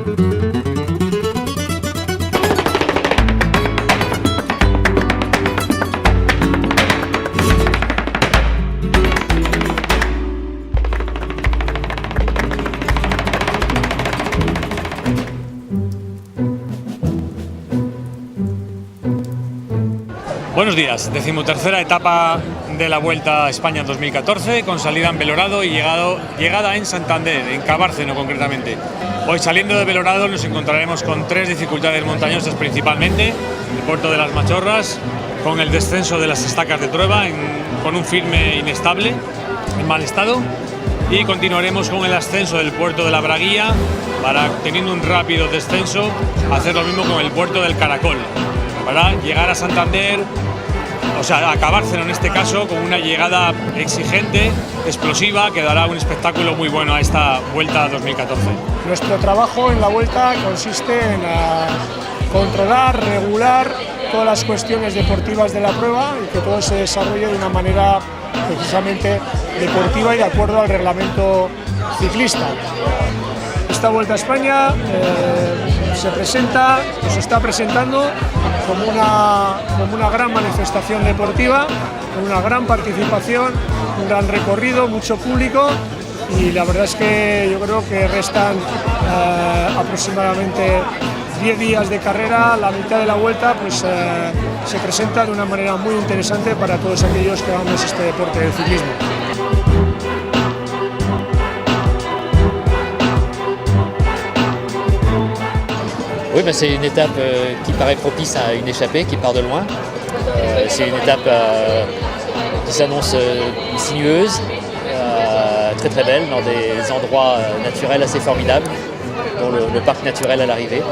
Buenos días, 13ª etapa de la Vuelta a España 2014, con salida en Belorado y llegada en Santander, en Cabárceno concretamente. Hoy, saliendo de Belorado, nos encontraremos con 3 dificultades montañosas principalmente: el puerto de las Machorras, con el descenso de las estacas de Trueba con un firme inestable, en mal estado, y continuaremos con el ascenso del puerto de la Braguía para, teniendo un rápido descenso, hacer lo mismo con el puerto del Caracol, para llegar a Santander, o sea, a Cabárceno en este caso, con una llegada exigente, explosiva, que dará un espectáculo muy bueno a esta Vuelta 2014. Nuestro trabajo en la Vuelta consiste en controlar, regular todas las cuestiones deportivas de la prueba y que todo se desarrolle de una manera precisamente deportiva y de acuerdo al reglamento ciclista. Esta Vuelta a España se está presentando como una gran manifestación deportiva, con una gran participación, un gran recorrido, mucho público, y la verdad es que yo creo que restan aproximadamente 10 días de carrera. La mitad de la Vuelta pues, se presenta de una manera muy interesante para todos aquellos que amamos este deporte del ciclismo. Oui, ben c'est une étape qui paraît propice à une échappée qui part de loin. C'est une étape qui s'annonce sinueuse, très très belle, dans des endroits naturels assez formidables, dont le parc naturel à l'arrivée.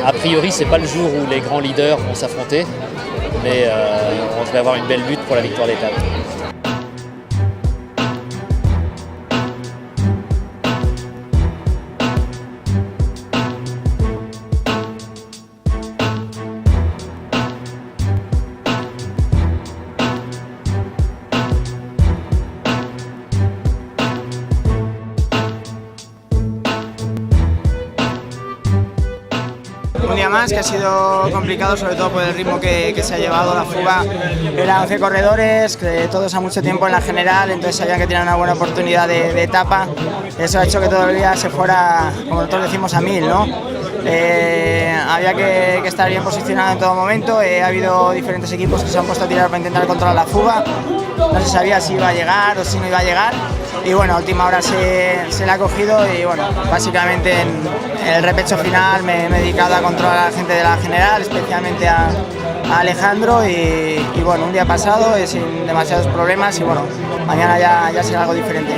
A priori, c'est pas le jour où les grands leaders vont s'affronter, mais on devrait avoir une belle lutte pour la victoire d'étape. Un día más que ha sido complicado, sobre todo por el ritmo que se ha llevado la fuga. Eran 11 corredores, que todos a mucho tiempo en la general, entonces sabían que tenían una buena oportunidad de etapa. Eso ha hecho que todo el día se fuera, como nosotros decimos, a 1000, ¿no? Había que estar bien posicionado en todo momento. Ha habido diferentes equipos que se han puesto a tirar para intentar controlar la fuga. No se sabía si iba a llegar o si no iba a llegar. Y bueno, a última hora se la ha cogido y bueno, básicamente en el repecho final me he dedicado a controlar a la gente de la general, especialmente a Alejandro y bueno, un día pasado sin demasiados problemas y bueno, mañana ya será algo diferente.